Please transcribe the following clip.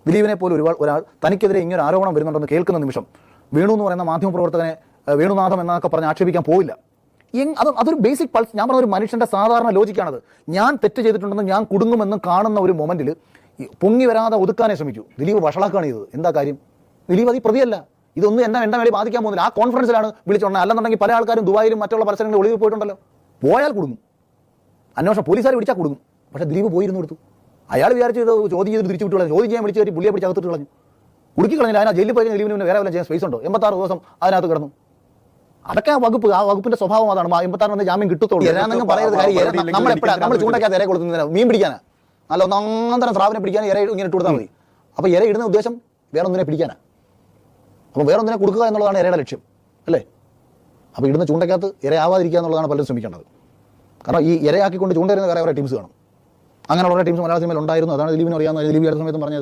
ദിലീപിനെ പോലെ ഒരാൾ തനിക്കെതിരെ ഇങ്ങനെ ആരോപണം വരുന്നുണ്ടെന്ന് കേൾക്കുന്ന നിമിഷം വേണു എന്ന് പറയുന്ന മാധ്യമപ്രവർത്തകനെ വേണുനാഥം എന്നൊക്കെ പറഞ്ഞ് ആക്ഷേപിക്കാൻ പോയില്ല. അതൊരു ബേസിക് പൾസ്. ഞാൻ പറഞ്ഞ ഒരു മനുഷ്യന്റെ സാധാരണ ലോജിക്കാണത്. ഞാൻ തെറ്റ് ചെയ്തിട്ടുണ്ടെന്നും ഞാൻ കുടുങ്ങുമെന്നും കാണുന്ന ഒരു മൊമെന്റിൽ പൊങ്ങി വരാതെ ഒതുക്കാനേ ശ്രമിച്ചു. ദിലീപ് വഷളാക്കാണ് ചെയ്തത്. എന്താ കാര്യം? ദിലീപ് അത് പ്രതിയല്ല. ഇതൊന്നും എൻ്റെ മേലെ ബാധിക്കാൻ പോകുന്നില്ല. ആ കോൺഫറൻസിലാണ് വിളിച്ചോണ്ടത്. അല്ലെന്നുണ്ടെങ്കിൽ പല ആൾക്കാരും ദുബായിലും മറ്റുള്ള പരിസരങ്ങളിൽ ഒളിവിൽ പോയിട്ടുണ്ടല്ലോ. പോയാൽ കുടുങ്ങും. അന്വേഷണം പോലീസുകാർ പിടിച്ചാൽ കുടുങ്ങും. പക്ഷേ ദിലീപ് പോയിരുന്നു കൊടുത്തു. അയാൾ വിചാരിച്ചു ഇത് ചോദ്യം ചെയ്ത് തിരിച്ചു വിട്ടു കളഞ്ഞു. ചോദ്യം ചെയ്യാൻ വിളിച്ച് കയറ്റി പുള്ളിയെ പിടിച്ച് അകത്തിട്ട് കളഞ്ഞു. കുടുക്കി കളഞ്ഞില്ല. അതിനാ ജയിലിൽ പോയി ദിലീപിന് വേറെ വല്ല ചെയ്യാൻ സ്പേസ് ഉണ്ടോ? 86 ദിവസം അതിനകത്ത് കിടന്നു. അതൊക്കെ ആ വകുപ്പിന്റെ സ്വഭാവം അതാണ്. 86 വന്ന് ജാമ്യം കിട്ടത്തുള്ളൂ. പറയുന്നത് കാര്യം നമ്മൾ ചൂണ്ടയ്ക്കകത്ത് ഇര കൊടുക്കുന്നതിന് മീൻ പിടിക്കാനാ. നല്ല ഒന്നാന്തരം സ്രാവിനെ പിടിക്കാൻ ഇര ഇങ്ങനെ ഇട്ട് കൊടുത്താൽ മതി. അപ്പോൾ ഇര ഇടുന്ന ഉദ്ദേശം വേറെ ഒന്നിനെ പിടിക്കാനാ. അപ്പോൾ വേറെ ഒന്നിനെ കൊടുക്കുക എന്നുള്ളതാണ് ഇരയുടെ ലക്ഷ്യം, അല്ലേ? അപ്പോൾ ഇടുന്ന ചൂണ്ടയ്ക്കകത്ത് ഇരയാവാതിരിക്കുക എന്നുള്ളതാണ് പലരും ശ്രമിക്കേണ്ടത്. കാരണം ഈ ഇരയാക്കിക്കൊണ്ട് ചൂണ്ടയിരുന്ന വേറെ ടീംസ് കാണും. അങ്ങനെയുള്ള ടീംസ് മലയാള സിനിമയിൽ ഉണ്ടായിരുന്നു. അതാണ് ദിലീപിന് അറിയാവുന്ന. ദിലീപ് അടുത്ത സമയത്തും പറഞ്ഞത്